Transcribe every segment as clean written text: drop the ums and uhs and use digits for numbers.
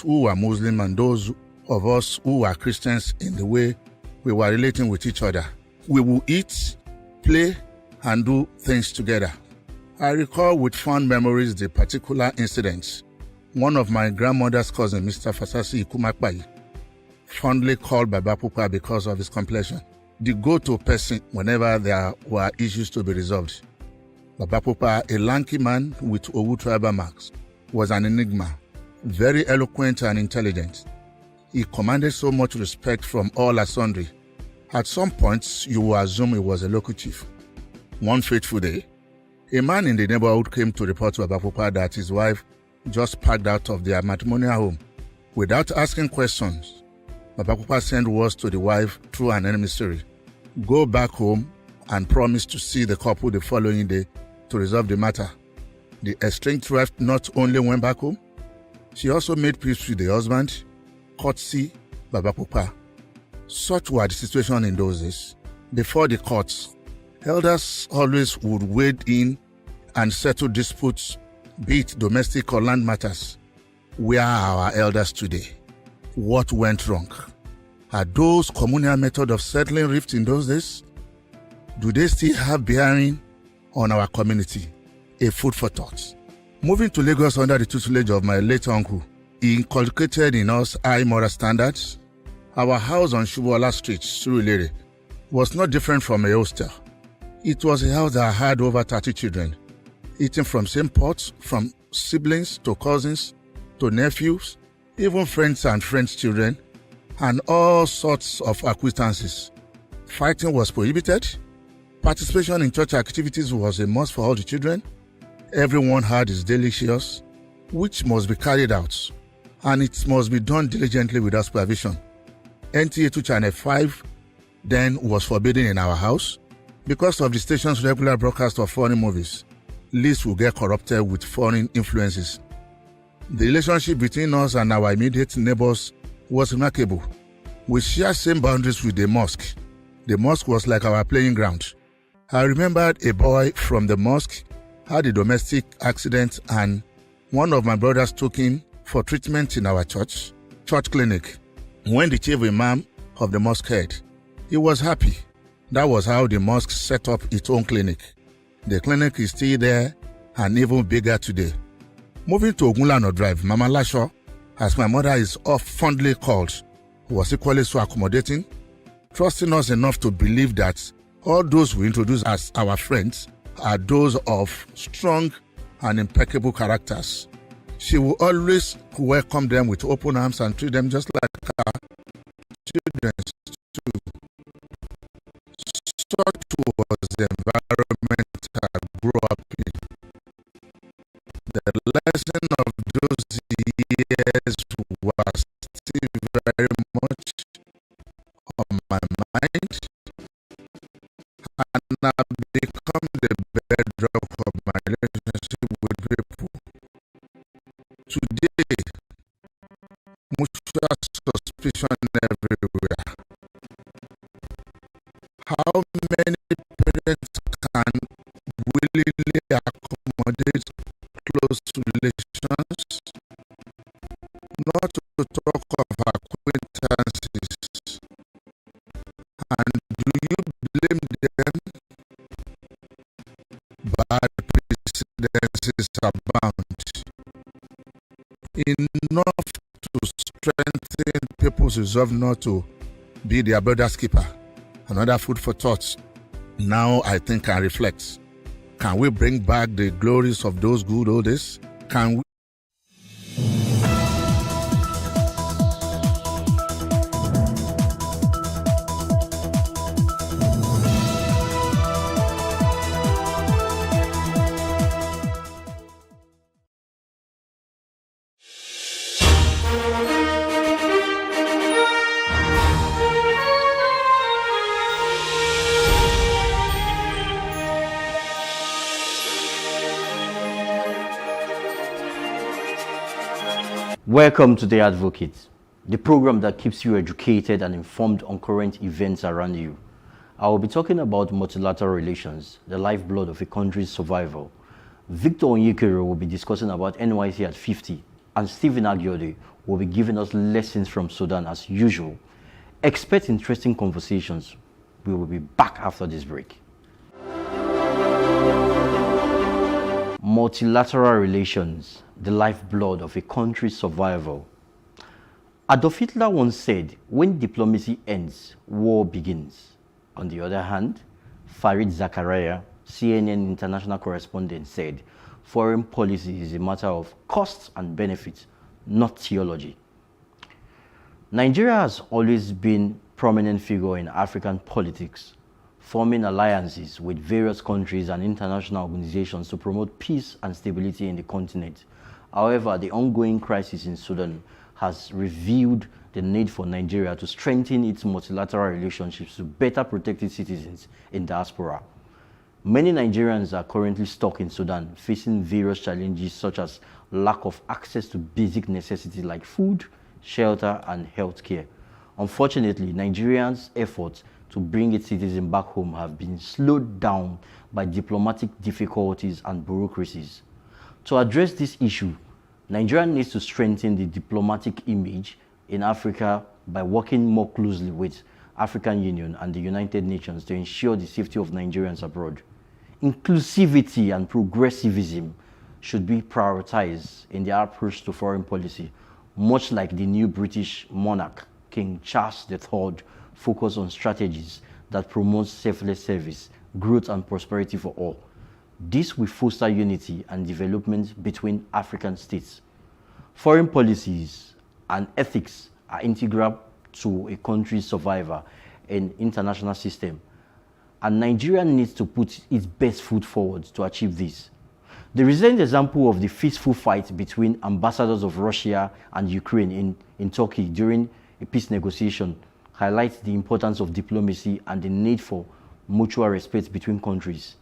who were Muslim and those of us who were Christians in the way we were relating with each other. We would eat, play, and do things together. I recall with fond memories the particular incident. One of my grandmother's cousins, Mr. Fasasi Ikumakpai, fondly called Baba Pupa because of his complexion, the go-to person whenever there were issues to be resolved. Baba Pupa, a lanky man with Owu tribal marks, was an enigma, very eloquent and intelligent. He commanded so much respect from all and sundry. At some points, you will assume he was a local chief. One fateful day, a man in the neighborhood came to report to Baba Pupa that his wife just packed out of their matrimonial home. Without asking questions, Baba Pupa sent words to the wife through an emissary. Go back home and promise to see the couple the following day to resolve the matter. The estranged wife not only went back home, she also made peace with the husband, courtesy Baba Pupa. Such were the situation in those days. Before the courts, elders always would wade in and settle disputes, be it domestic or land matters. Where are our elders today? What went wrong? Are those communal methods of settling rifts in those days? Do they still have bearing on our community? A food for thought. Moving to Lagos under the tutelage of my late uncle, he inculcated in us high moral standards. Our house on Shubuola Street, Surulere, was not different from a hostel. It was a house that had over 30 children, eating from same pots, from siblings to cousins to nephews, even friends and friends' children, and all sorts of acquaintances. Fighting was prohibited. Participation in church activities was a must for all the children. Everyone had his daily shares, which must be carried out, and it must be done diligently without supervision. NTA 2 Channel 5 then was forbidden in our house because of the station's regular broadcast of foreign movies. Lists will get corrupted with foreign influences. The relationship between us and our immediate neighbors was remarkable. We shared same boundaries with the mosque. The mosque was like our playing ground. I remembered a boy from the mosque had a domestic accident and one of my brothers took him for treatment in our church clinic. When the chief imam of the mosque heard, he was happy. That was how the mosque set up its own clinic. The clinic is still there and even bigger today. Moving to Ogunlano Drive, Mama Lasho, as my mother is oft fondly called, was equally so accommodating, trusting us enough to believe that all those we introduce as our friends are those of strong and impeccable characters. She will always welcome them with open arms and treat them just like her children too. Such was the environment I grew up in. The lesson of those years was still very much on my mind, and have become the bedrock of my relationship with people. Today, mutual suspicion everywhere. How many parents can willingly accommodate close relations, not to talk of acquaintances? And do you blame them? Bad precedences abound. Enough to strengthen people's resolve not to be their brother's keeper. Another food for thought. Now I think and reflect. Can we bring back the glories of those good old days? Can we? Welcome to The Advocate, the program that keeps you educated and informed on current events around you. I will be talking about multilateral relations, the lifeblood of a country's survival. Victor Onyekere will be discussing about NYC at 50, and Stephen Agiode will be giving us lessons from Sudan as usual. Expect interesting conversations. We will be back after this break. Multilateral relations, the lifeblood of a country's survival. Adolf Hitler once said, when diplomacy ends, war begins. On the other hand, Fareed Zakaria, CNN international correspondent, said, foreign policy is a matter of costs and benefits, not theology. Nigeria has always been a prominent figure in African politics, forming alliances with various countries and international organizations to promote peace and stability in the continent. However, the ongoing crisis in Sudan has revealed the need for Nigeria to strengthen its multilateral relationships to better protect its citizens in diaspora. Many Nigerians are currently stuck in Sudan, facing various challenges such as lack of access to basic necessities like food, shelter, and healthcare. Unfortunately, Nigerians' efforts to bring its citizens back home have been slowed down by diplomatic difficulties and bureaucracies. To address this issue, Nigeria needs to strengthen the diplomatic image in Africa by working more closely with African Union and the United Nations to ensure the safety of Nigerians abroad. Inclusivity and progressivism should be prioritized in the approach to foreign policy, much like the new British monarch, King Charles III, focus on strategies that promote selfless service, growth and prosperity for all. This will foster unity and development between African states. Foreign policies and ethics are integral to a country's survival in international system, and Nigeria needs to put its best foot forward to achieve this. The recent example of the peaceful fight between ambassadors of Russia and Ukraine in Turkey during a peace negotiation highlights the importance of diplomacy and the need for mutual respect between countries.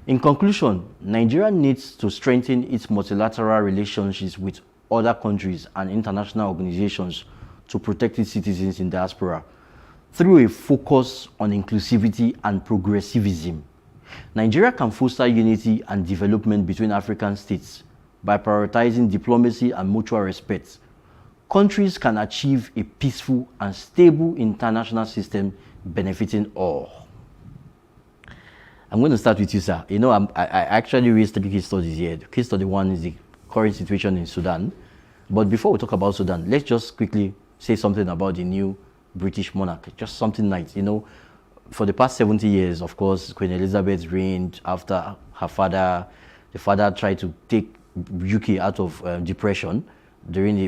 In conclusion, Nigeria needs to strengthen its multilateral relationships with other countries and international organizations to protect its citizens in diaspora. Through a focus on inclusivity and progressivism, Nigeria can foster unity and development between African states by prioritizing diplomacy and mutual respect. Countries can achieve a peaceful and stable international system benefiting all. I'm going to start with you, sir. You know, I actually raised 3 case studies here. Case study 1 is the current situation in Sudan. But before we talk about Sudan, let's just quickly say something about the new British monarch. Just something nice. You know, for the past 70 years, of course, Queen Elizabeth reigned after her father. The father tried to take UK out of depression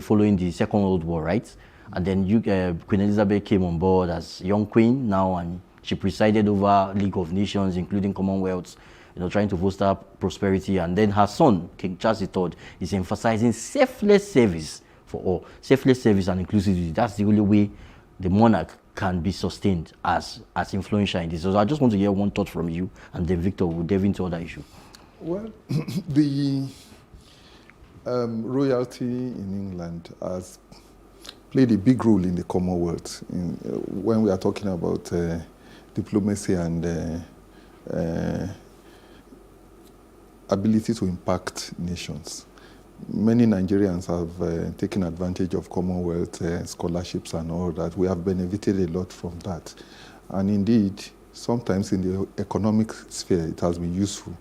following the Second World War, right? And then Queen Elizabeth came on board as young queen now, and she presided over League of Nations, including Commonwealth, you know, trying to foster prosperity. And then her son, King Charles III, is emphasizing selfless service for all. Selfless service and inclusivity. That's the only way the monarch can be sustained as influential in this. So I just want to hear one thought from you, and then Victor will delve into other issue. Well, the royalty in England has played a big role in the Commonwealth when we are talking about diplomacy and ability to impact nations. Many Nigerians have taken advantage of Commonwealth scholarships and all that. We have benefited a lot from that. And indeed, sometimes in the economic sphere, it has been useful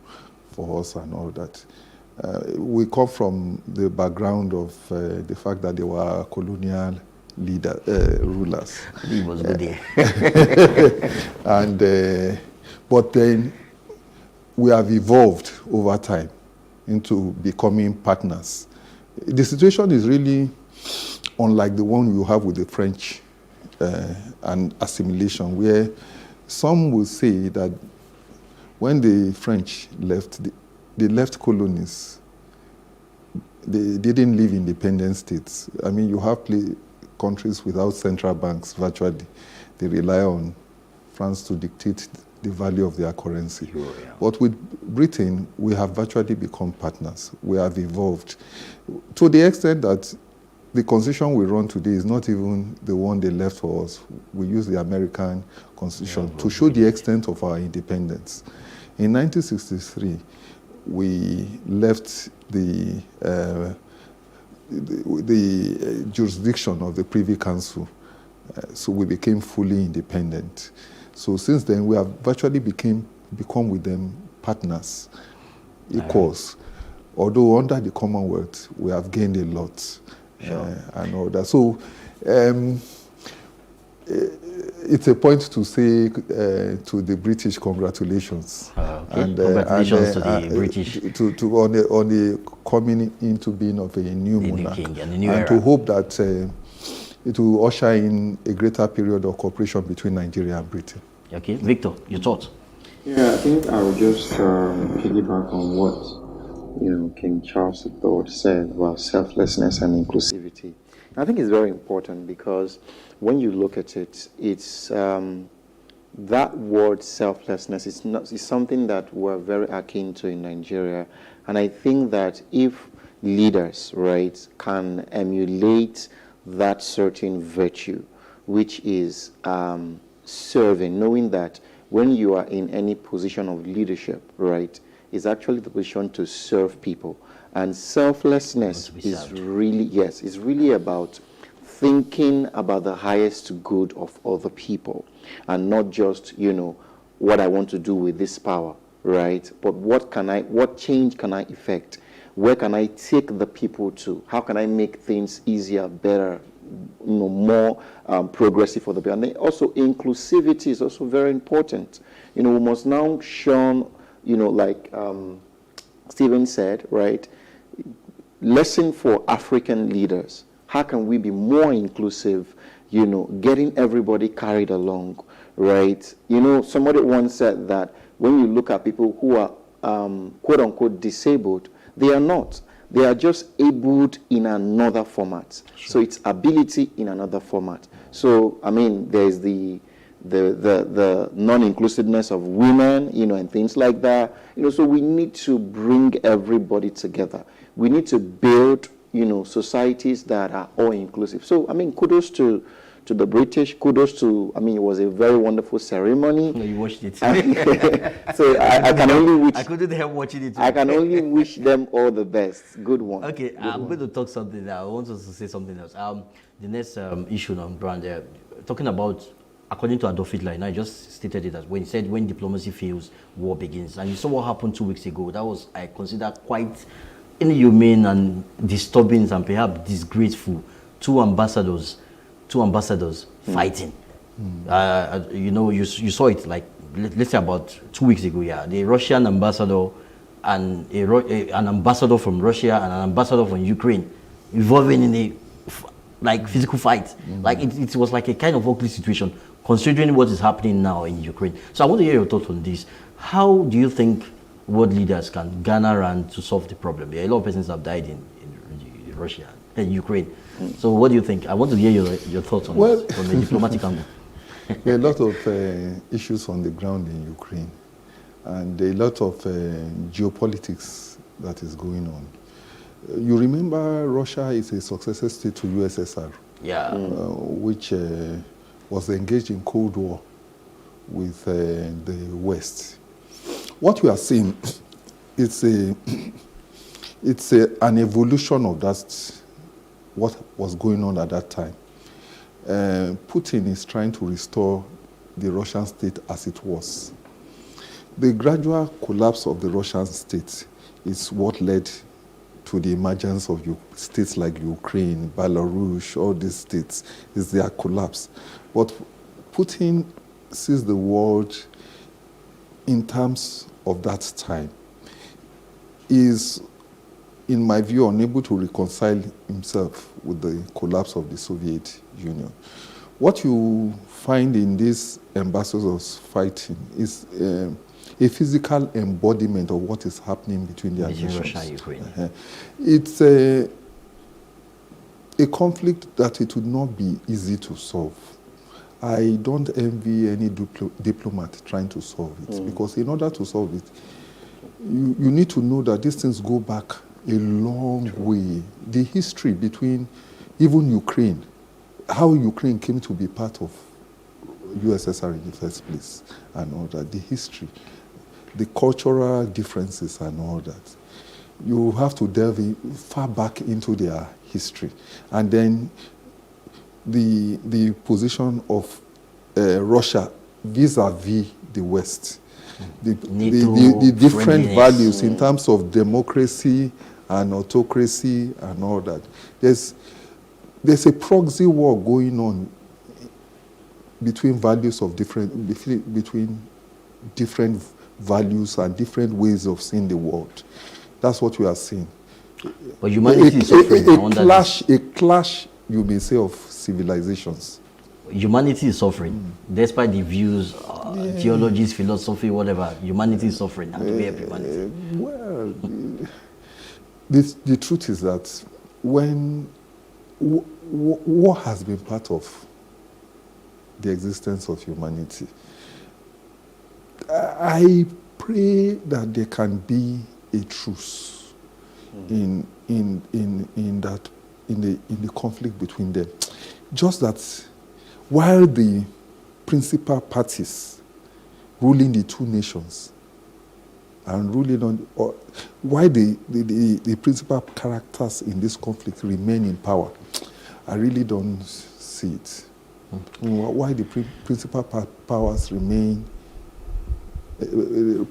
for us and all that. We come from the background of the fact that they were colonial rulers. He was good there. And but then we have evolved over time into becoming partners. The situation is really unlike the one you have with the French and assimilation, where some will say that when the French left, they left colonies. They didn't live independent states. I mean, you have countries without central banks virtually. They rely on France to dictate the value of their currency. Sure, yeah. But with Britain, we have virtually become partners. We have evolved to the extent that the constitution we run today is not even the one they left for us. We use the American constitution to show the extent of our independence. In 1963, we left the the jurisdiction of the Privy Council. So we became fully independent. So since then, we have virtually become with them partners, equals. Although under the Commonwealth, we have gained a lot. And all that. So it's a point to say to the British, congratulations. Okay. Congratulations to the British. On the coming into being of a new monarch. King and a new era. To hope that it will usher in a greater period of cooperation between Nigeria and Britain. Okay, Victor, your thoughts? Yeah, I think I will just piggyback on what King Charles III said about selflessness and inclusivity. I think it's very important because when you look at it, it's that word selflessness is something that we're very akin to in Nigeria, and I think that if leaders, right, can emulate that certain virtue, which is serving, knowing that when you are in any position of leadership, right, is actually the position to serve people. And selflessness is really, is really about thinking about the highest good of other people and not just, what I want to do with this power, right? But what change can I effect? Where can I take the people to? How can I make things easier, better, more progressive for the people? And then also inclusivity is also very important. We must now shun, like Stephen said, right? Lesson for African leaders. How can we be more inclusive, getting everybody carried along, right? Somebody once said that when you look at people who are quote unquote disabled, they are not. They are just abled in another format. Sure. So it's ability in another format. So, there's the non-inclusiveness of women, and things like that. So we need to bring everybody together. We need to build, societies that are all inclusive. So, kudos to the British, kudos to, it was a very wonderful ceremony. No, you watched it. So I can only wish... I couldn't help watching it too. I can only wish them all the best. Good one. Okay, I'm going to talk something now. I want us to say something else. The next issue on ground, talking about, according to Adolf Hitler, and I just stated it as when he said, when diplomacy fails, war begins. And you saw what happened 2 weeks ago. That was, I consider, quite inhumane and disturbing and perhaps disgraceful. Two ambassadors fighting. You saw it like, let's say about 2 weeks ago, the Russian ambassador and an ambassador from Russia and an ambassador from Ukraine involving in a physical fight. Like it was like a kind of ugly situation considering what is happening now in Ukraine. So I want to hear your thoughts on this. How do you think world leaders can garner and to solve the problem? A lot of persons have died in Russia and Ukraine. So what do you think? I want to hear your thoughts on this, from the diplomatic angle. There are a lot of issues on the ground in Ukraine, and a lot of geopolitics that is going on. You remember Russia is a successor state to USSR, which was engaged in Cold War with the West. What we are seeing, it's an evolution of that, what was going on at that time. Putin is trying to restore the Russian state as it was. The gradual collapse of the Russian state is what led to the emergence of states like Ukraine, Belarus, all these states, is their collapse. But Putin sees the world in terms of that time. Is, in my view, unable to reconcile himself with the collapse of the Soviet Union. What you find in these ambassadors fighting is a physical embodiment of what is happening between their nations. Russia and Ukraine. It's a conflict that it would not be easy to solve. I don't envy any diplomat trying to solve it, because in order to solve it, you need to know that these things go back a long way. The history between even Ukraine, how Ukraine came to be part of USSR in the first place, and all that, the history, the cultural differences and all that. you have to delve far back into their history. And then the position of Russia vis-a-vis the West. The different friendliness. values in terms of democracy and autocracy and all that. There's a proxy war going on between values of between different values and different ways of seeing the world. That's what we are seeing. But humanity is suffering. A clash, you may say, of civilizations. Humanity is suffering, despite the views, theologies, philosophy, whatever. Humanity is suffering. How do we help humanity? Well, the truth is that when war has been part of the existence of humanity, I pray that there can be a truce in the conflict between them. Just that while the principal parties ruling the two nations and ruling on, or why the principal characters in this conflict remain in power, I really don't see it. Why the principal powers remain,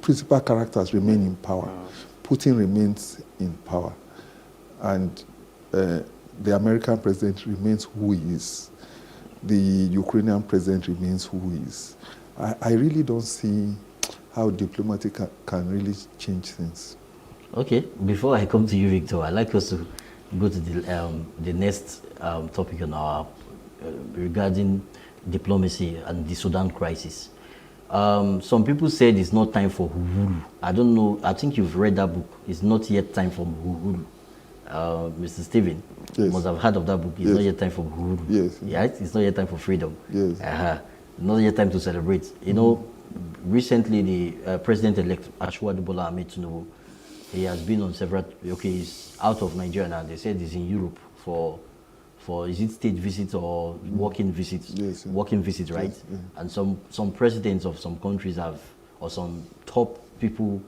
principal characters remain in power. Putin remains in power, and the American president remains who he is. The Ukrainian president remains who he is. I really don't see how diplomacy can really change things. Okay, before I come to you, Victor, I'd like us to go to the next topic on our regarding diplomacy and the Sudan crisis. Some people said it's not time for Uhuru. I don't know. I think you've read that book. It's not yet time for Uhuru. Mr. Stephen, Yes. you must have heard of that book. It's Yes. not yet time for Uhuru. Yes. Right? It's not yet time for freedom. Yes. Not yet time to celebrate. You know, recently the President-elect Ashwadu Bola Ahmed Tinubu, he has been on several. Okay, he's out of Nigeria now. They said he's in Europe for is it state visits or working visits? Yes, yeah. Working visits, right? Yes, yeah. And some presidents of some countries have, or some top people,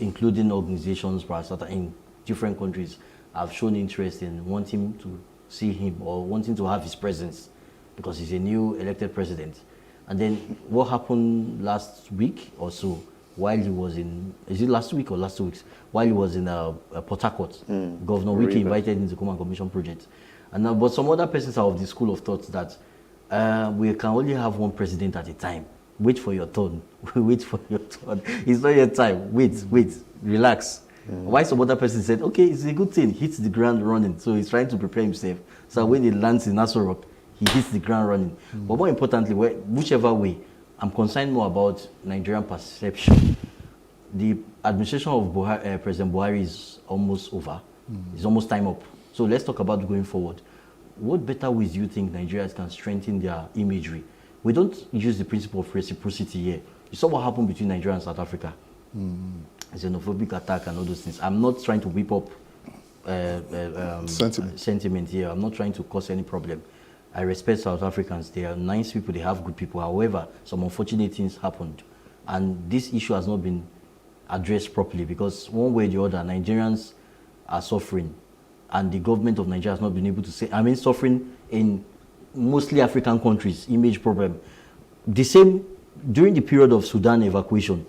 including organizations, in different countries, have shown interest in wanting to see him or wanting to have his presence because he's a new elected president. And then what happened last week or so, while he was in, is it last week or last 2 weeks? While he was in Port Harcourt, Governor Wiki invited him to come and commission projects. And now, but some other persons are of the school of thought that we can only have one president at a time. Wait for your turn. Wait for your turn. It's not your time. Wait, relax. Why some other person said, okay, it's a good thing, hits the ground running. So he's trying to prepare himself. So when he lands in Nassau Rock, he hits the ground running. But more importantly, whichever way, I'm concerned more about Nigerian perception. The administration of President Buhari is almost over. It's almost time up. So let's talk about going forward. What better ways do you think Nigerians can strengthen their imagery? We don't use the principle of reciprocity here. You saw what happened between Nigeria and South Africa. Xenophobic attack and all those things. I'm not trying to whip up sentiment here. I'm not trying to cause any problem. I respect South Africans. They are nice people. They have good people. However, some unfortunate things happened. And this issue has not been addressed properly because one way or the other, Nigerians are suffering. And the government of Nigeria has not been able to say, suffering in mostly African countries, image problem. The same, during the period of Sudan evacuation,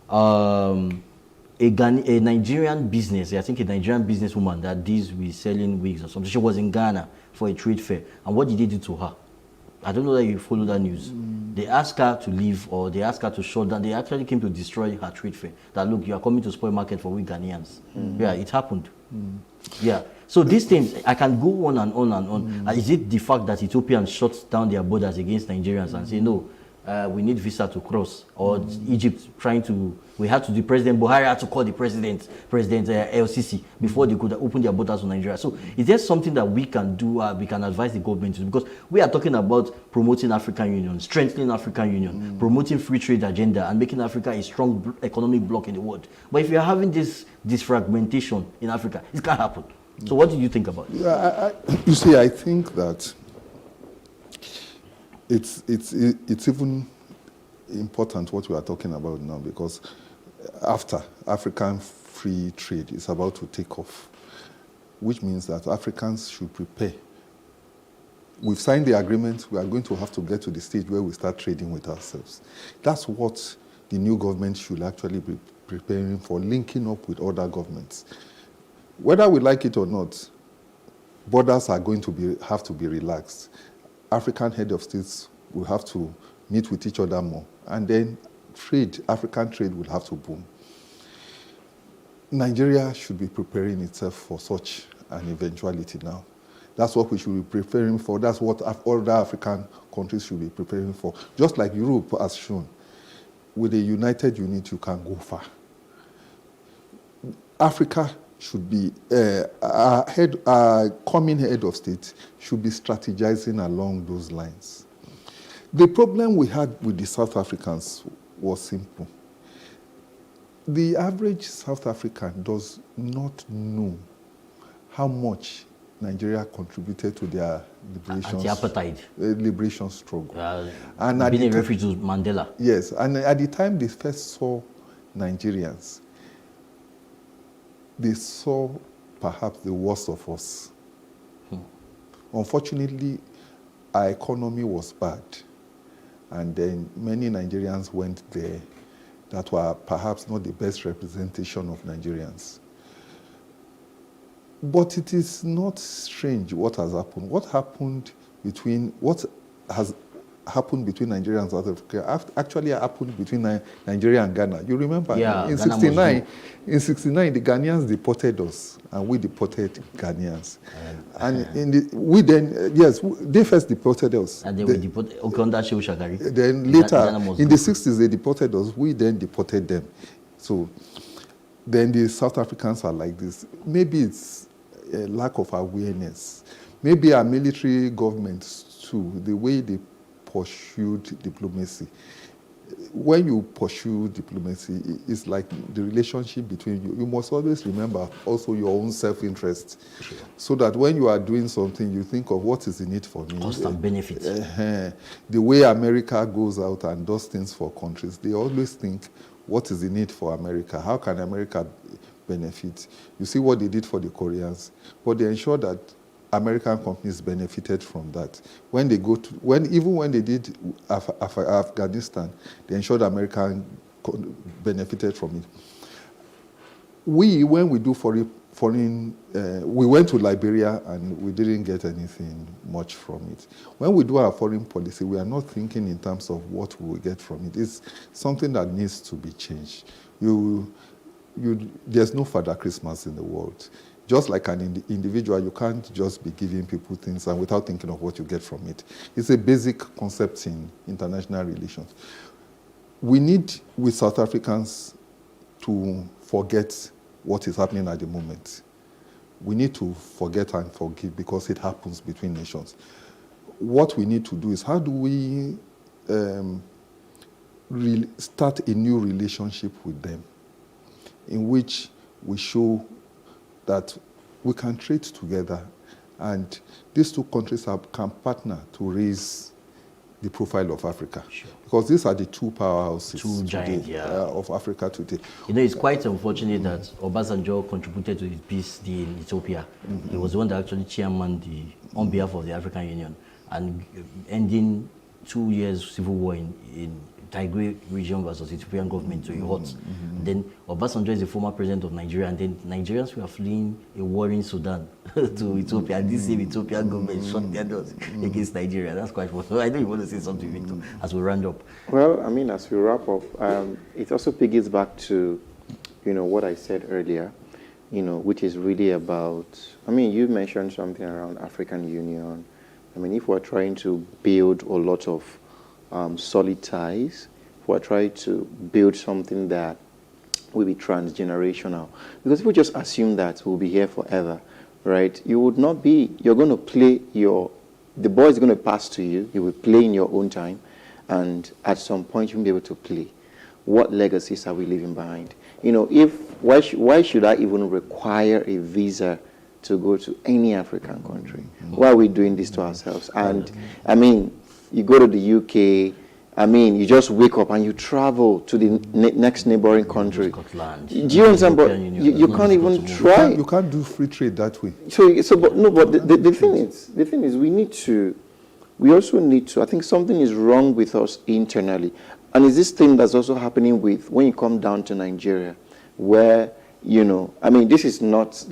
a Nigerian business, I think a Nigerian businesswoman that deals with selling wigs or something, she was in Ghana for a trade fair. And what did they do to her? I don't know that you follow that news. They asked her to leave or they asked her to shut down. They actually came to destroy her trade fair. That, look, you are coming to spoil market for we Ghanaians. Yeah, it happened. Yeah. So these things, I can go on and on and on. Is it the fact that Ethiopians shut down their borders against Nigerians and say, no, we need visa to cross? Or Egypt trying to, we had to, the President Buhari had to call the President LCC before they could open their borders to Nigeria. So is there something that we can do, we can advise the government to do? Because we are talking about promoting African Union, strengthening African Union, promoting free trade agenda and making Africa a strong economic bloc in the world. But if you are having this fragmentation in Africa, it can't happen. So what do you think about it? You see, I think that it's even important what we are talking about now because after African free trade is about to take off, which means that Africans should prepare. We've signed the agreement. We are going to have to get to the stage where we start trading with ourselves. That's what the new government should actually be preparing for, linking up with other governments. Whether we like it or not, borders are going to have to be relaxed. African head of states will have to meet with each other more. And then African trade will have to boom. Nigeria should be preparing itself for such an eventuality now. That's what we should be preparing for. That's what other African countries should be preparing for. Just like Europe has shown. With a united unit, you can go far. Africa should be, our coming head of state should be strategizing along those lines. The problem we had with the South Africans was simple. The average South African does not know how much Nigeria contributed to their liberation struggle. And being a refugee to Mandela. Yes, and at the time they first saw Nigerians, they saw perhaps the worst of us. Unfortunately, our economy was bad, and then many Nigerians went there that were perhaps not the best representation of Nigerians. But it is not strange what has happened. What has happened between Nigeria and South Africa actually happened between Nigeria and Ghana. You remember? Yeah, in 69, the Ghanaians deported us, and we deported Ghanaians. They first deported us. And then we deported Okonda Shehu Shagari. Then later, in the 60s, they deported us. We then deported them. So then the South Africans are like this. Maybe it's a lack of awareness. Maybe our military governments too, the way they pursued diplomacy. When you pursue diplomacy, it's like the relationship between you. You must always remember also your own self-interest. Sure. So that when you are doing something, you think of what is in it for me. Cost and benefit. The way America goes out and does things for countries, they always think, what is in it for America? How can America benefit? You see what they did for the Koreans, but they ensured that American companies benefited from that. Even when they did Afghanistan, they ensured American benefited from it. When we do foreign, we went to Liberia and we didn't get anything much from it. When we do our foreign policy, we are not thinking in terms of what we will get from it. It's something that needs to be changed. There's no Father Christmas in the world. Just like an individual, you can't just be giving people things and without thinking of what you get from it. It's a basic concept in international relations. We need, with South Africans, to forget what is happening at the moment. We need to forget and forgive because it happens between nations. What we need to do is, how do we start a new relationship with them in which we show that we can trade together and these two countries can partner to raise the profile of Africa. Sure. Because these are the two powerhouses of Africa today. You know, it's quite unfortunate that Obasanjo contributed to his peace deal in Ethiopia. Mm-hmm. He was the one that actually chairman on behalf of the African Union and ending 2 years civil war in Tigray region versus Ethiopian government to a halt. Mm-hmm. Then Obasanjo is the former president of Nigeria, and then Nigerians were fleeing a war in Sudan to Ethiopia, and this same Ethiopian government shot their doors against Nigeria. That's quite funny. I know you want to say something, Victor, as we round up. Well, I mean, as we wrap up, it also piggybacks back to, what I said earlier, which is really about, you mentioned something around African Union. If we're trying to build a lot of solid ties, we're trying to build something that will be transgenerational. Because if we just assume that we'll be here forever, right, you would not be, you're going to play the ball is going to pass to you, you will play in your own time, and at some point you won't be able to play. What legacies are we leaving behind? Why should I even require a visa to go to any African country? Why are we doing this to ourselves? And you go to the UK, I mean, you just wake up and you travel to the next neighboring country. Scotland. Do you understand? But you can't even try. You can't do free trade that way. But the thing is, we also need to, I think something is wrong with us internally. And it's this thing that's also happening with, when you come down to Nigeria, where, you know, I mean, this is not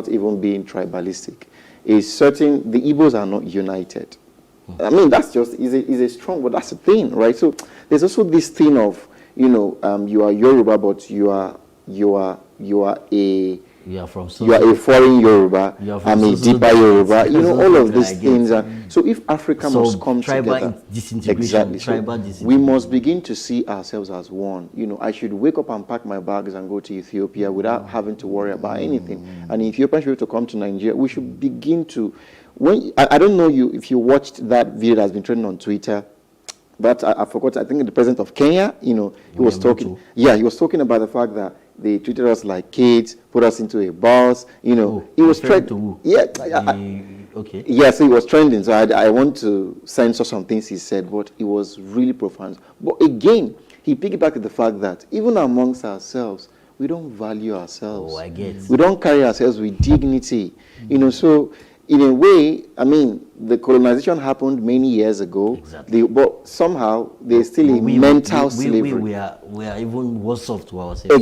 even being tribalistic. It's certain, the Igbos are not united. I mean, that's just, is a strong, but that's the thing, right? So there's also this thing of, you know, you are Yoruba, but you are a foreign Yoruba. I'm a deeper Yoruba. You know, all of these things. So if Africa must come together, exactly. We must begin to see ourselves as one. You know, I should wake up and pack my bags and go to Ethiopia without having to worry about anything. And Ethiopians should be able to come to Nigeria. We should begin to. I don't know if you watched that video that's been trending on Twitter, but I forgot. I think the president of Kenya, you know, he was talking. Yeah, he was talking about the fact that they treated us like kids, put us into a bus. You know, he was trending. Yeah, okay. Yeah, so it was trending. So I want to censor some things he said, but it was really profound. But again, he piggybacked to the fact that even amongst ourselves, we don't value ourselves. Oh, I get. We don't carry ourselves with dignity. You know, so. In a way, I mean, the colonization happened many years ago. Exactly. But somehow there's still a mental slavery. We are even worse off to ourselves.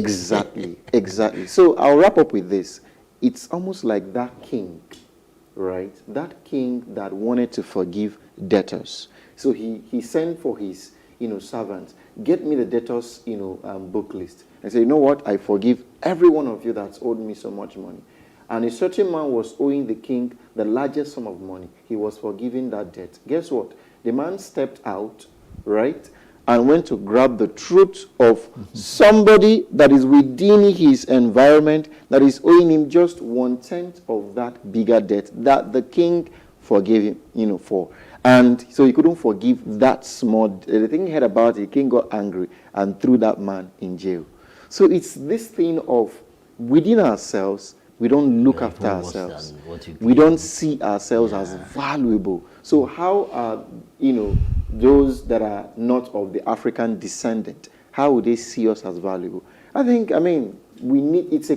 Exactly. So I'll wrap up with this. It's almost like that king, right? That king that wanted to forgive debtors. So he sent for his, you know, servants, get me the debtors, you know, book list. And say, you know what? I forgive every one of you that's owed me so much money. And a certain man was owing the king the largest sum of money. He was forgiving that debt. Guess what? The man stepped out, right, and went to grab the truth of somebody that is within his environment that is owing him just 1/10 of that bigger debt that the king forgave him, you know, for. And so he couldn't forgive that small. The thing he heard about it, the king got angry and threw that man in jail. So it's this thing of within ourselves, we don't look after ourselves. We don't see ourselves as valuable. So how are, you know, those that are not of the African descendant, how would they see us as valuable? I mean, it's a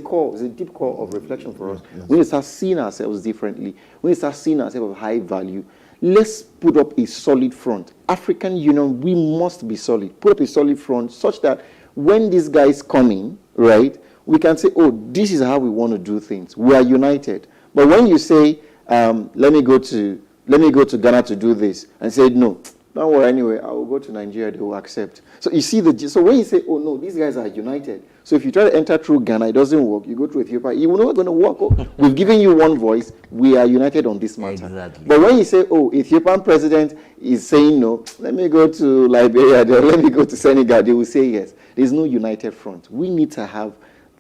deep core of reflection for us. Yes. We need to start seeing ourselves differently. We need to start seeing ourselves of high value. Let's put up a solid front. African Union, we must be solid. Put up a solid front such that when these guys come in, right, we can say, oh, this is how we want to do things. We are united. But when you say, let me go to Ghana to do this, and say, no, don't worry anyway, I will go to Nigeria, they will accept. So you see, so when you say, oh no, these guys are united. So if you try to enter through Ghana, it doesn't work. You go to Ethiopia, you're not going to work. Oh, we've given you one voice. We are united on this matter. Exactly. But when you say, oh, Ethiopian president is saying no, let me go to Liberia, let me go to Senegal, they will say yes. There's no united front. We need to have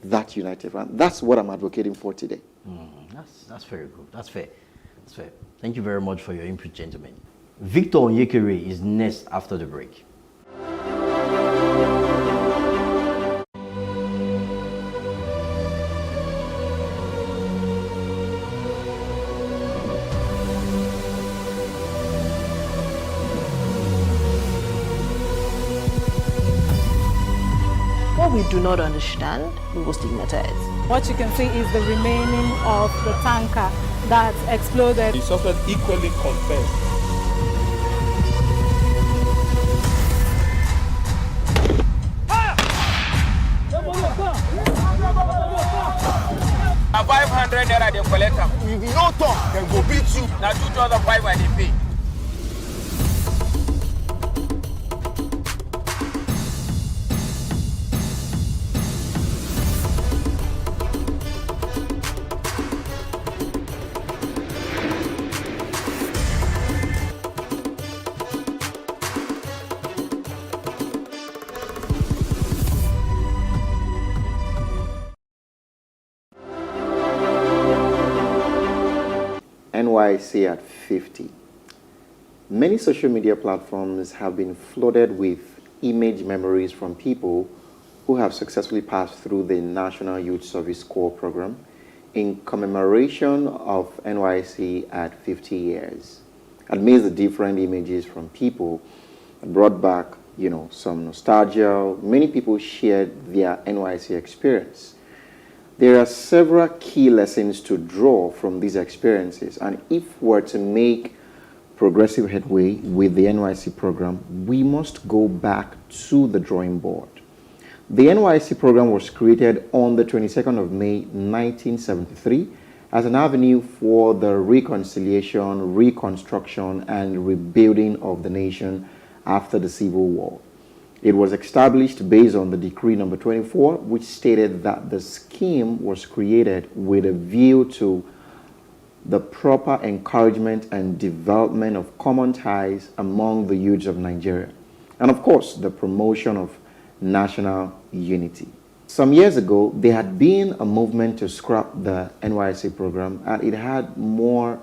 that united front. That's what I'm advocating for today. That's very good. That's fair. That's fair. Thank you very much for your input, gentlemen. Victor Onyekere is next after the break. What we do not understand, we will stigmatize. What you can see is the remaining of the tanker that exploded. The suspect equally confessed. Now 500 naira they collect them. If you don't talk, then go beat you. Now 2,500 they pay. NYC at 50. Many social media platforms have been flooded with image memories from people who have successfully passed through the National Youth Service Corps program in commemoration of NYC at 50 years. Amidst the different images from people brought back, some nostalgia. Many people shared their NYSC experience. There are several key lessons to draw from these experiences, and if we're to make progressive headway with the NYSC program, we must go back to the drawing board. The NYSC program was created on the 22nd of May 1973 as an avenue for the reconciliation, reconstruction, and rebuilding of the nation after the Civil War. It was established based on the Decree number 24, which stated that the scheme was created with a view to the proper encouragement and development of common ties among the youths of Nigeria, and of course, the promotion of national unity. Some years ago, there had been a movement to scrap the NYSC program, and it had more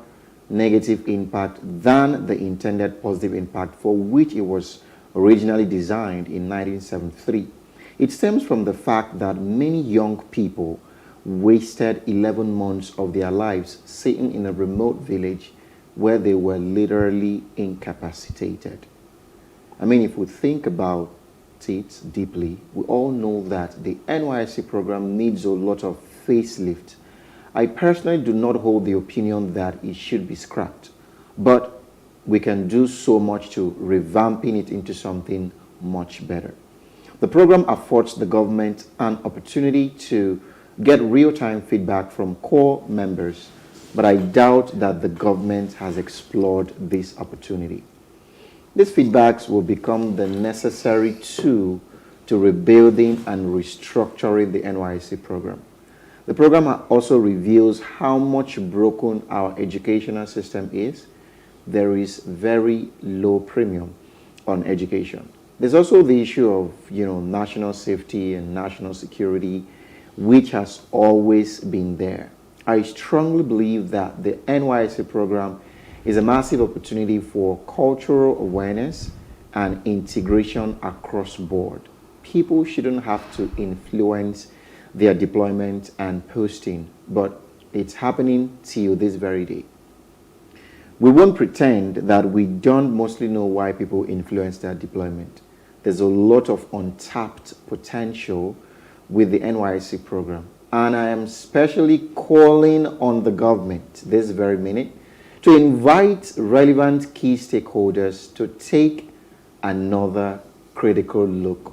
negative impact than the intended positive impact for which it was originally designed in 1973. It stems from the fact that many young people wasted 11 months of their lives sitting in a remote village where they were literally incapacitated. I mean, if we think about it deeply, we all know that the NYSC program needs a lot of facelift. I personally do not hold the opinion that it should be scrapped, but we can do so much to revamping it into something much better. The program affords the government an opportunity to get real-time feedback from core members, but I doubt that the government has explored this opportunity. These feedbacks will become the necessary tool to rebuilding and restructuring the NYSC program. The program also reveals how much broken our educational system is. There is very low premium on education. There's also the issue of, national safety and national security, which has always been there. I strongly believe that the NYSC program is a massive opportunity for cultural awareness and integration across board. People shouldn't have to influence their deployment and posting, but it's happening till this very day. We won't pretend that we don't mostly know why people influence their deployment. There's a lot of untapped potential with the NYSC program. And I am especially calling on the government this very minute to invite relevant key stakeholders to take another critical look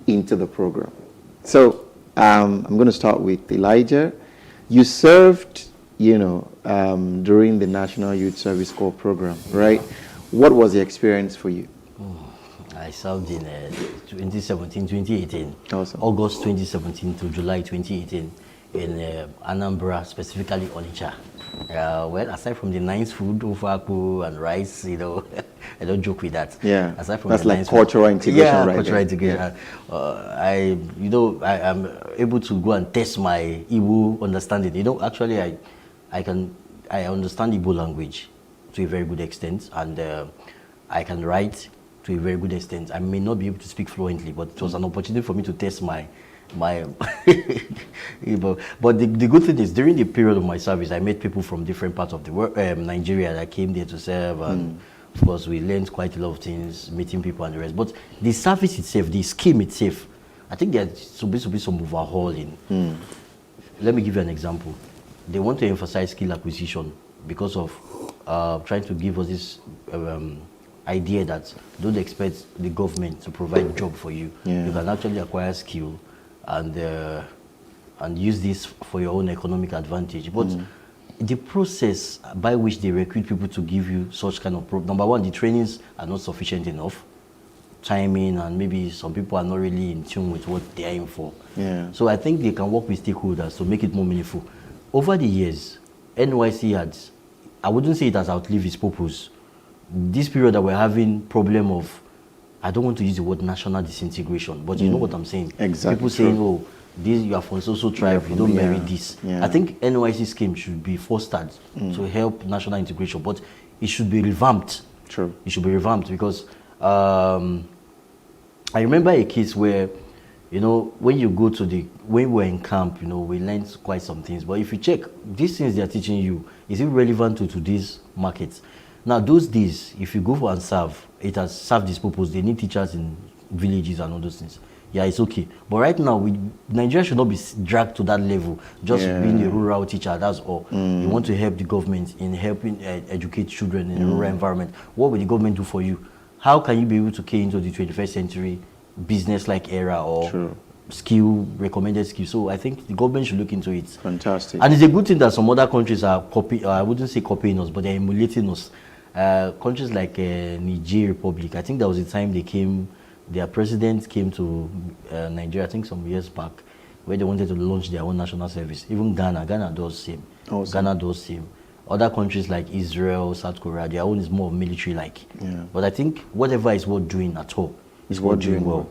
into the program. So I'm going to start with Elijah. You served, during the National Youth Service Corps program, right? What was the experience for you? I served in 2017, 2018. Awesome. August 2017 to July 2018 in Anambra, specifically Onitsha. Well, aside from the nice food, ofaku and rice, I don't joke with that. Yeah, aside from that's the like nice cultural food, integration, right? Cultural integration. Yeah. I am able to go and test my Igbo understanding. Actually, I understand Igbo language to a very good extent, and I can write to a very good extent. I may not be able to speak fluently, but it was an opportunity for me to test my but the good thing is, during the period of my service, I met people from different parts of the world, Nigeria, that came there to serve, and of course we learned quite a lot of things, meeting people and the rest. But the service itself, the scheme itself, I think there's supposed to be some overhauling. Let me give you an example. They want to emphasize skill acquisition because of trying to give us this idea that don't expect the government to provide a job for you. Yeah. You can actually acquire skill and use this for your own economic advantage. But the process by which they recruit people to give you such kind of number one, the trainings are not sufficient enough. Timing, and maybe some people are not really in tune with what they're aiming for. Yeah. So I think they can work with stakeholders to make it more meaningful. Over the years, NYSC had, I wouldn't say it has outlived its purpose. This period that we're having problem of, I don't want to use the word national disintegration, but you know what I'm saying. Exactly. People saying, oh, this, you are from social tribe, you don't marry this. Yeah. I think NYSC scheme should be fostered to help national integration, but it should be revamped. True. It should be revamped because I remember a case where, when you go to when we're in camp, we learned quite some things. But if you check, these things they're teaching you, is it relevant to today's markets? Now, those days, if you go for and serve, it has served this purpose. They need teachers in villages and all those things. Yeah, it's okay. But right now, Nigeria should not be dragged to that level. Just being a rural teacher, that's all. You want to help the government in helping educate children in a rural environment. What will the government do for you? How can you be able to key into the 21st century business-like era or recommended skill? So I think the government should look into it. Fantastic. And it's a good thing that some other countries are copying, I wouldn't say copying us, but they're emulating us. Countries like Niger Republic, I think there was a time their president came to Nigeria, I think some years back, where they wanted to launch their own national service. Even Ghana does same. Awesome. Ghana does same. Other countries like Israel, South Korea, their own is more military-like. Yeah. But I think whatever is worth doing at all is worth doing well.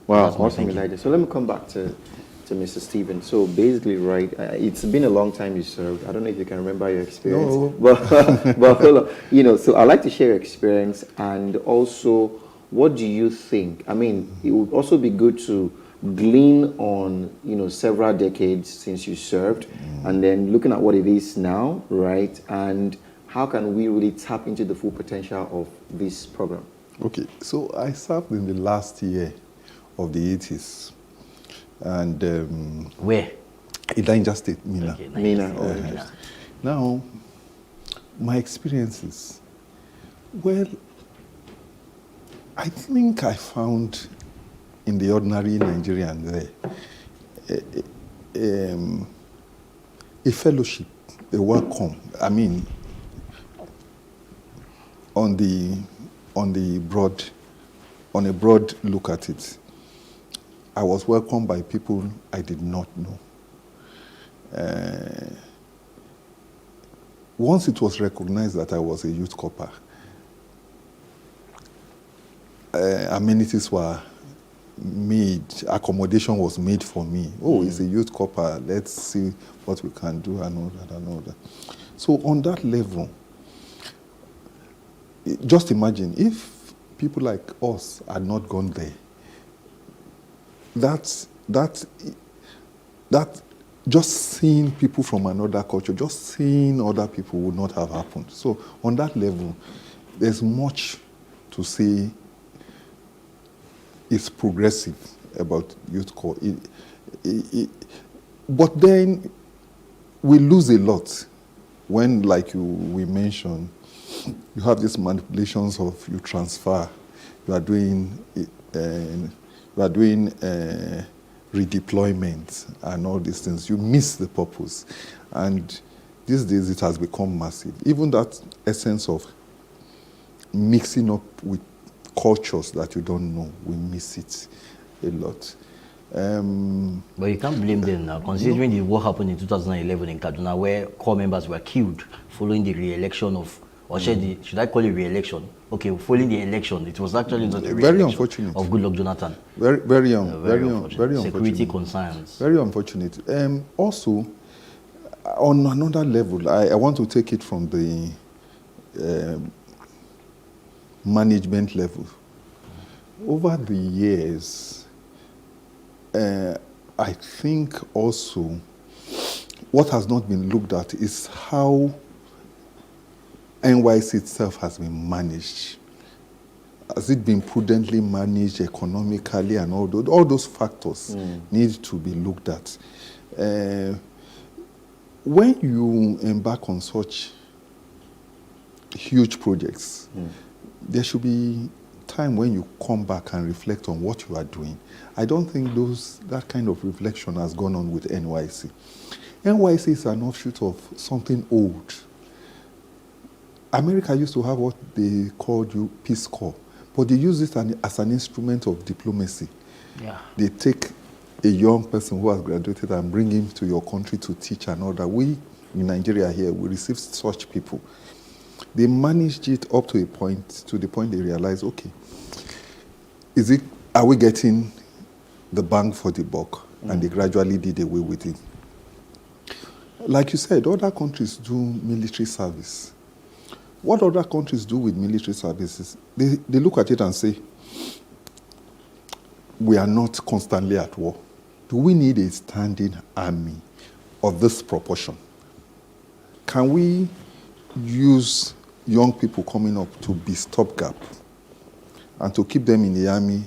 Wow, awesome, Elijah. So let me come back to Mr. Stephen. So basically, right, it's been a long time you served. I don't know if you can remember your experience. No. But hold on. So I'd like to share your experience, and also, what do you think? I mean, it would also be good to glean on, several decades since you served, and then looking at what it is now, right? And how can we really tap into the full potential of this program? Okay, so I served in the last year of the 80s. And where? In Niger State, Mina. Okay, Mina. Now, my experiences, well, I think I found in the ordinary Nigerian there a fellowship, a welcome. I mean, on a broad look at it, I was welcomed by people I did not know. Once it was recognized that I was a youth corper, amenities were made, accommodation was made for me. Oh, it's a youth corper, let's see what we can do and all that. So on that level, just imagine if people like us had not gone there, that just seeing people from another culture, just seeing other people would not have happened. So on that level, there's much to say. It's progressive about youth corps. But then we lose a lot when, like we mentioned, you have these manipulations of you transfer, you are doing redeployment and all these things. You miss the purpose. And these days it has become massive. Even that essence of mixing up with cultures that you don't know, we miss it a lot. But you can't blame them now, considering what happened in 2011 in Kaduna, where core members were killed following the re-election of, or should I call it re-election? Okay, following the election, it was actually not a very unfortunate of Goodluck Jonathan. Very unfortunate. Security concerns. Very unfortunate. Also, on another level, I want to take it from the management level. Over the years, I think also what has not been looked at is how NYSC itself has been managed. Has it been prudently managed economically, and all those factors need to be looked at. When you embark on such huge projects, there should be time when you come back and reflect on what you are doing. I don't think that kind of reflection has gone on with NYSC. NYSC is an offshoot of something old. America used to have what they called Peace Corps, but they use it as an instrument of diplomacy. Yeah. They take a young person who has graduated and bring him to your country to teach and all that. We, in Nigeria here, we receive such people. They managed it up to the point they realized, okay, are we getting the bang for the buck? And they gradually did away with it. Like you said, other countries do military service. What other countries do with military services, they look at it and say, we are not constantly at war. Do we need a standing army of this proportion? Can we use young people coming up to be stopgap and to keep them in the army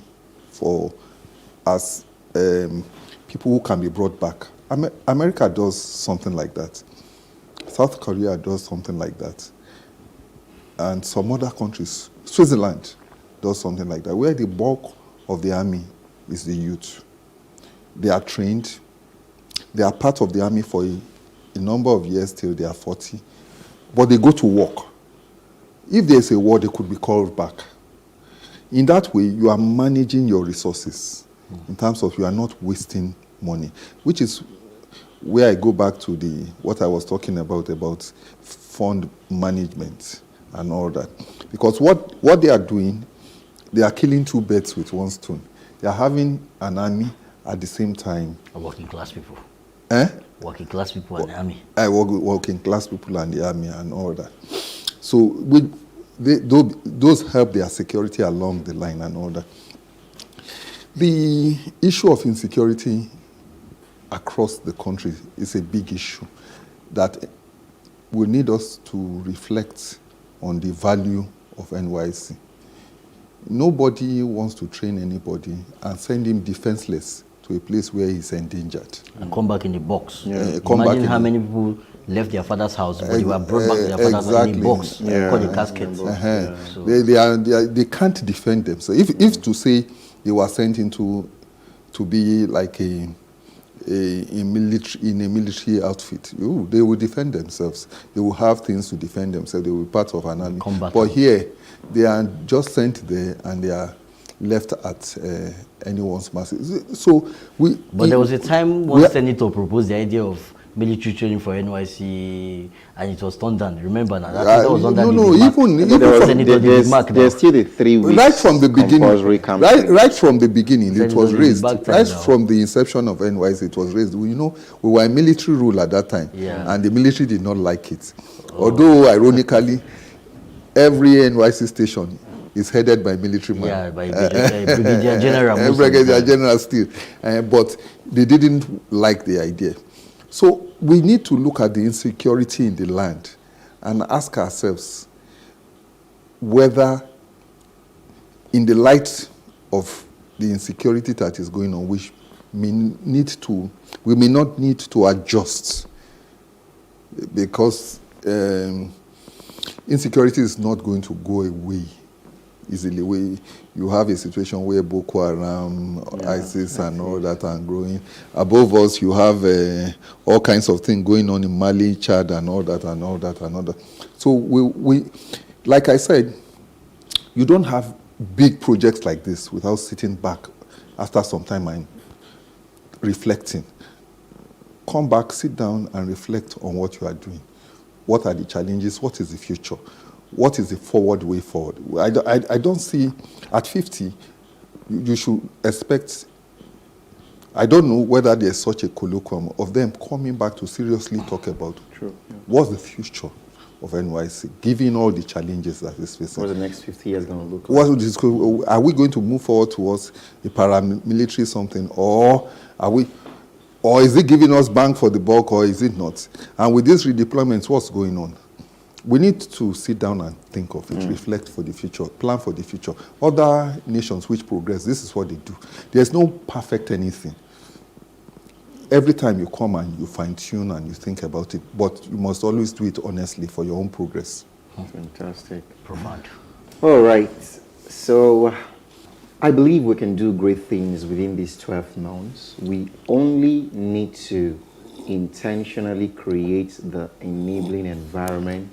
for as people who can be brought back. America does something like that. South Korea does something like that. And some other countries, Switzerland does something like that, where the bulk of the army is the youth. They are trained. They are part of the army for a number of years till they are 40. But they go to work. If there's a war, they could be called back. In that way, you are managing your resources in terms of you are not wasting money, which is where I go back to what I was talking about fund management and all that. Because what they are doing, they are killing two birds with one stone. They are having an army at the same time. Working class people. Eh? Working class people and the army. Working class people and the army and all that. So those help their security along the line and all that. The issue of insecurity across the country is a big issue that will need us to reflect on the value of NYSC. Nobody wants to train anybody and send him defenseless to a place where he's endangered. And come back in the box. Yeah. Imagine how many people left their father's house, but they were brought back to their father's house in the box, called the casket. So they can't defend themselves. If to say they were sent into to be like in a military outfit, they will defend themselves. They will have things to defend themselves. They will be part of an army. But here, they are just sent there and they are left at anyone's mercy. But there was a time one senator proposed the idea of military training for NYSC, and it was turned down. Remember now? That was under there's still the 3 weeks. Right from the beginning, right from the beginning, it was raised. Right from the inception of NYSC, it was raised. We were a military rule at that time, and the military did not like it. Although, ironically, every NYSC station is headed by military man. Yeah, by Brigadier General. Brigadier General still. But they didn't like the idea. So we need to look at the insecurity in the land and ask ourselves whether, in the light of the insecurity that is going on, we may not need to adjust, because insecurity is not going to go away easily. You have a situation where Boko Haram, ISIS and all that are growing. Above us, you have all kinds of things going on in Mali, Chad and all that and all that and all that. So we like I said, you don't have big projects like this without sitting back after some time and reflecting. Come back, sit down and reflect on what you are doing. What are the challenges? What is the future? What is the forward way forward? I don't see, at 50, you should expect, I don't know whether there's such a colloquium of them coming back to seriously talk about what's the future of NYSC, given all the challenges that is facing. What's the next 50 years going to look like? Are we going to move forward towards a paramilitary something, or is it giving us bang for the buck, or is it not? And with these redeployments, what's going on? We need to sit down and think of it, reflect for the future, plan for the future. Other nations which progress, this is what they do. There's no perfect anything. Every time you come and you fine-tune and you think about it, but you must always do it honestly for your own progress. Fantastic. Profound. All right. So I believe we can do great things within these 12 months. We only need to intentionally create the enabling environment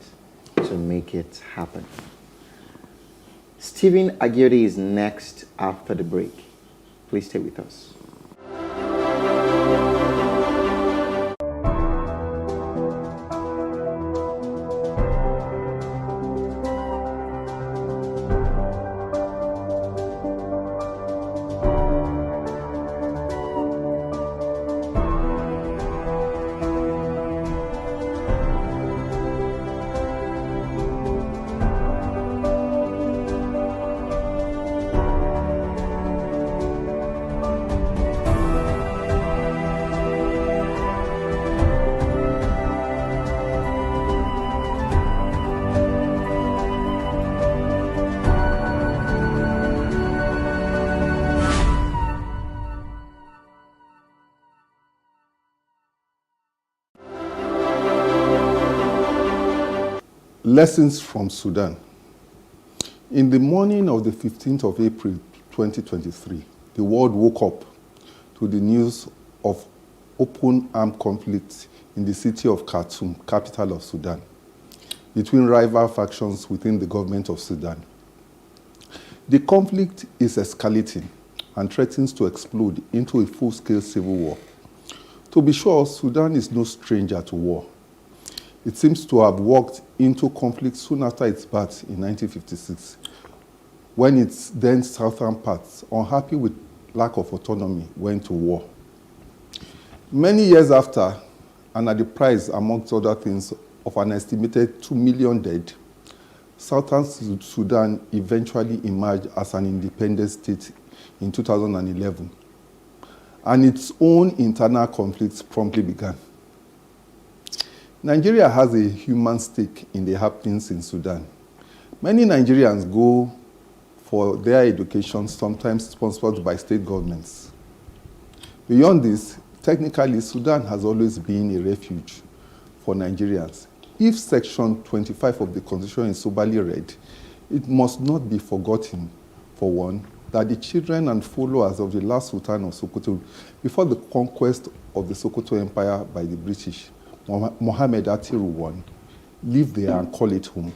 to make it happen. Stephen Agiode is next after the break. Please stay with us. Lessons from Sudan. In the morning of the 15th of April 2023, the world woke up to the news of open armed conflict in the city of Khartoum, capital of Sudan, between rival factions within the government of Sudan. The conflict is escalating and threatens to explode into a full-scale civil war. To be sure, Sudan is no stranger to war. It seems to have walked into conflict soon after its birth in 1956, when its then southern parts, unhappy with lack of autonomy, went to war. Many years after, and at the price, amongst other things, of an estimated 2 million dead, Southern Sudan eventually emerged as an independent state in 2011, and its own internal conflicts promptly began. Nigeria has a human stake in the happenings in Sudan. Many Nigerians go for their education, sometimes sponsored by state governments. Beyond this, technically, Sudan has always been a refuge for Nigerians. If Section 25 of the Constitution is soberly read, it must not be forgotten, for one, that the children and followers of the last Sultan of Sokoto, before the conquest of the Sokoto Empire by the British, Mohammed Atiru I, lived there and called it home.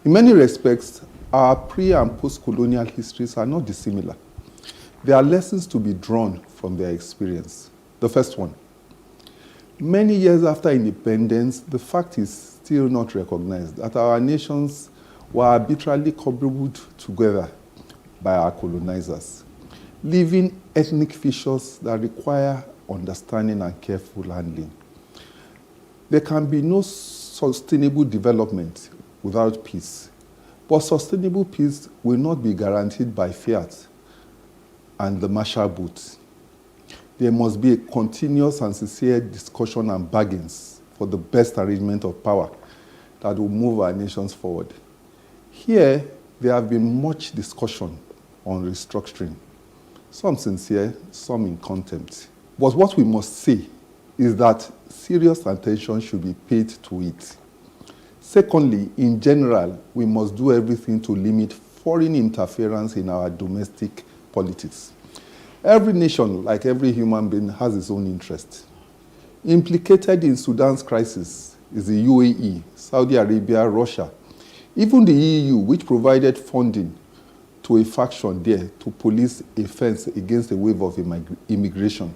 In many respects, our pre- and post-colonial histories are not dissimilar. There are lessons to be drawn from their experience. The first one, many years after independence, the fact is still not recognized that our nations were arbitrarily cobbled together by our colonizers, leaving ethnic features that require understanding and careful handling. There can be no sustainable development without peace, but sustainable peace will not be guaranteed by fiat and the martial boot. There must be a continuous and sincere discussion and bargains for the best arrangement of power that will move our nations forward. Here, there have been much discussion on restructuring, some sincere, some in contempt. But what we must say is that serious attention should be paid to it. Secondly, in general, we must do everything to limit foreign interference in our domestic politics. Every nation, like every human being, has its own interest. Implicated in Sudan's crisis is the UAE, Saudi Arabia, Russia, even the EU, which provided funding to a faction there to police a fence against a wave of immigration.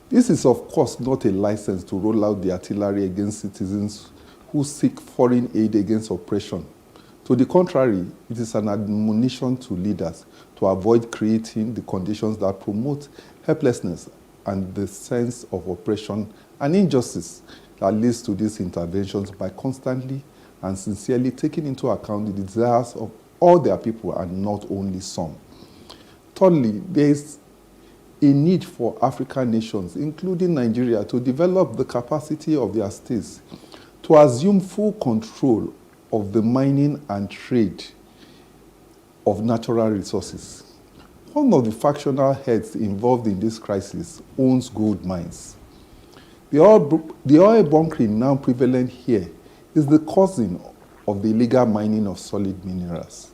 This is, of course, not a license to roll out the artillery against citizens who seek foreign aid against oppression. To the contrary, it is an admonition to leaders to avoid creating the conditions that promote helplessness and the sense of oppression and injustice that leads to these interventions by constantly and sincerely taking into account the desires of all their people and not only some. Thirdly, there is a need for African nations, including Nigeria, to develop the capacity of their states to assume full control of the mining and trade of natural resources. One of the factional heads involved in this crisis owns gold mines. The oil bunkering now prevalent here is the cousin of the illegal mining of solid minerals.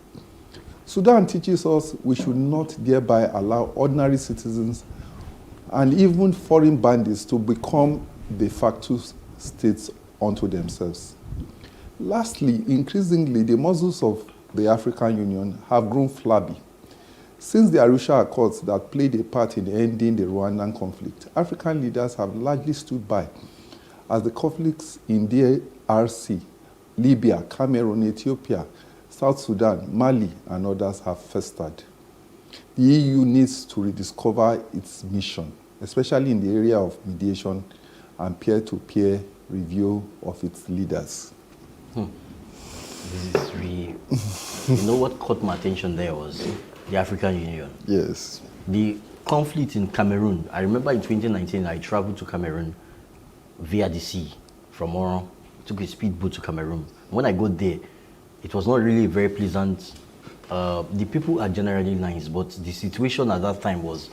Sudan teaches us we should not thereby allow ordinary citizens and even foreign bandits to become de facto states unto themselves. Lastly, increasingly, the muscles of the African Union have grown flabby. Since the Arusha Accords that played a part in ending the Rwandan conflict, African leaders have largely stood by as the conflicts in DRC, Libya, Cameroon, Ethiopia, South Sudan, Mali, and others have festered. The EU needs to rediscover its mission, especially in the area of mediation and peer-to-peer review of its leaders. This is really... You know what caught my attention there was the African Union. Yes. The conflict in Cameroon. I remember in 2019, I traveled to Cameroon via the sea from Oran. Took a speedboat to Cameroon. When I got there, it was not really very pleasant. The people are generally nice, but the situation at that time was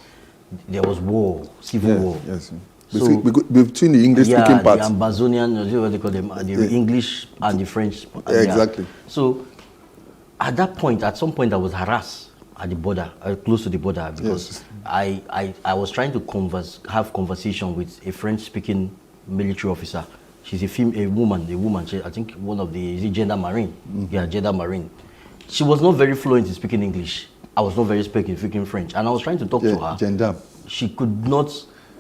there was war, civil war. Yes. between the English-speaking the parts. Ambazonian, what they call them, the English and the French. Exactly. So, at some point, I was harassed at the border, close to the border, because I was trying to have conversation with a French-speaking military officer. She's a woman. I think one of the gender marine. Yeah, gender marine. She was not very fluent in speaking English. I was not very speaking French, and I was trying to talk to her. Gender. She could not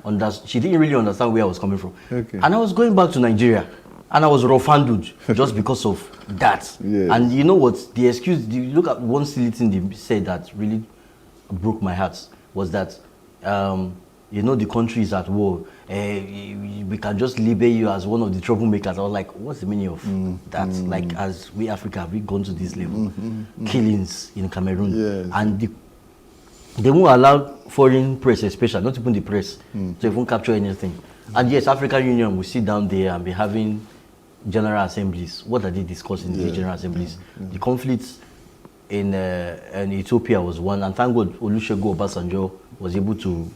understand. She didn't really understand where I was coming from. Okay. And I was going back to Nigeria, and I was rough-handed just because of that. Yes. And you know what? The excuse. You look at one silly thing they said that really broke my heart was that, the country is at war. We can just label you as one of the troublemakers. I was like, what's the meaning of that? Like, as we Africa, have we gone to this level? Killings in Cameroon. Yes. And they won't allow foreign press, especially, not even the press, to even capture anything. And yes, African Union will sit down there and be having general assemblies. What are they discussing in the general assemblies? The conflicts in Ethiopia was one, and thank God Olusegun Obasanjo was able to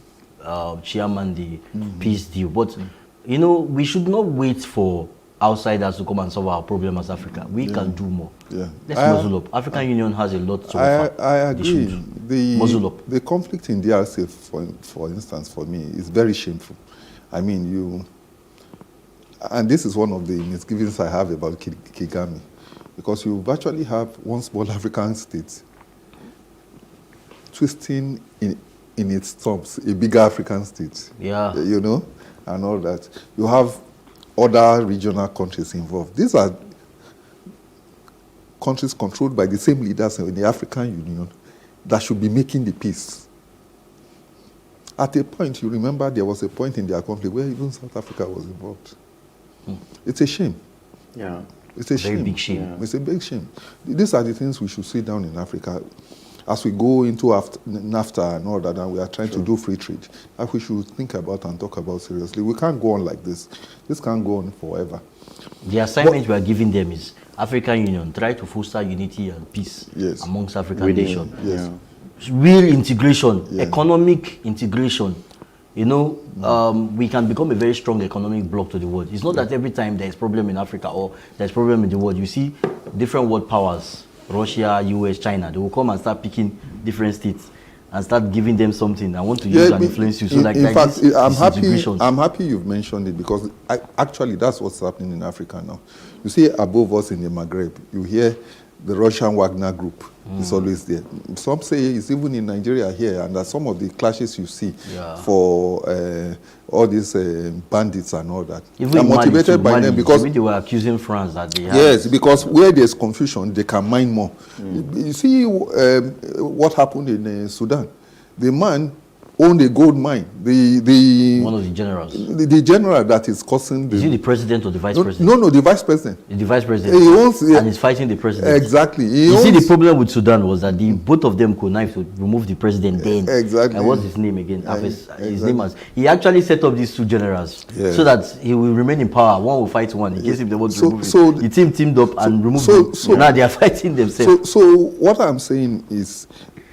chairman the peace deal. But we should not wait for outsiders to come and solve our problem as Africa. We can do more. Yeah. Let's muzzle up. African Union has a lot to offer. I agree. Muzzle up. The conflict in DRC, for instance, for me, is very shameful. I mean, and this is one of the misgivings I have about Kigami, because you virtually have one small African state twisting in its thumbs a bigger African state. Yeah. And all that. You have other regional countries involved. These are countries controlled by the same leaders in the African Union that should be making the peace. At a point, you remember there was a point in their conflict where even South Africa was involved. It's a shame. Yeah. It's a Very big shame. Yeah. It's a big shame. These are the things we should sit down in Africa. As we go into NAFTA and all that, and we are trying to do free trade, that we should think about and talk about seriously. We can't go on like this. This can't go on forever. The assignment we are giving them is African Union, try to foster unity and peace amongst African nations. Yes. Real integration, economic integration. We can become a very strong economic bloc to the world. It's not that every time there's problem in Africa or there's problem in the world, you see different world powers, Russia, US, China, they will come and start picking different states and start giving them something. I want to use and influence you. So in fact, I'm happy you've mentioned it, because actually that's what's happening in Africa now. You see above us in the Maghreb, you hear the Russian Wagner group is always there. Some say it's even in Nigeria here, and that some of the clashes you see for all these bandits and all that. Even are motivated by them because they were accusing France that they have. Yes, because where there's confusion, they can mine more. You see what happened in Sudan. The man owned a gold mine. One of the generals. The general that is causing the... Is he the president or the vice president? No, the vice president. The vice president. He owns, and he's fighting the president. Exactly. You see, the problem with Sudan was that both of them connived to remove the president then. Exactly. And what's his name again? His name was... He actually set up these two generals so that he will remain in power. One will fight one in case if they want to remove him. The team teamed up and removed him. Now they are fighting themselves. So what I'm saying is,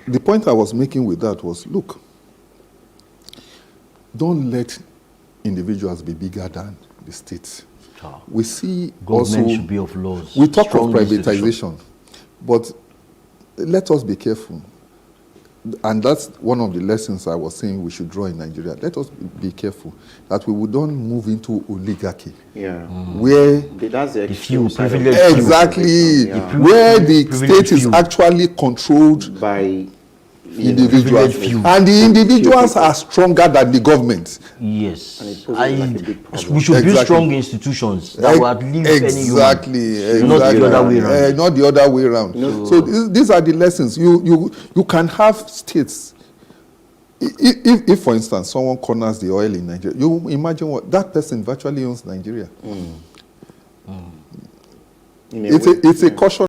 the point I was making with that was, look, don't let individuals be bigger than the state. We see government should be of laws. We talk of privatization, but let us be careful. And that's one of the lessons I was saying we should draw in Nigeria. Let us be careful that we don't move into oligarchy. Yeah. Where that's the few privilege. Exactly. Where the state is actually controlled by individuals, and the individuals are stronger than the government. Yes, we should build strong institutions that will outlive any human. Not the other way around. Not the other way around. So these are the lessons. You can have states. If, for instance, someone corners the oil in Nigeria, you imagine what that person virtually owns Nigeria. It's a caution.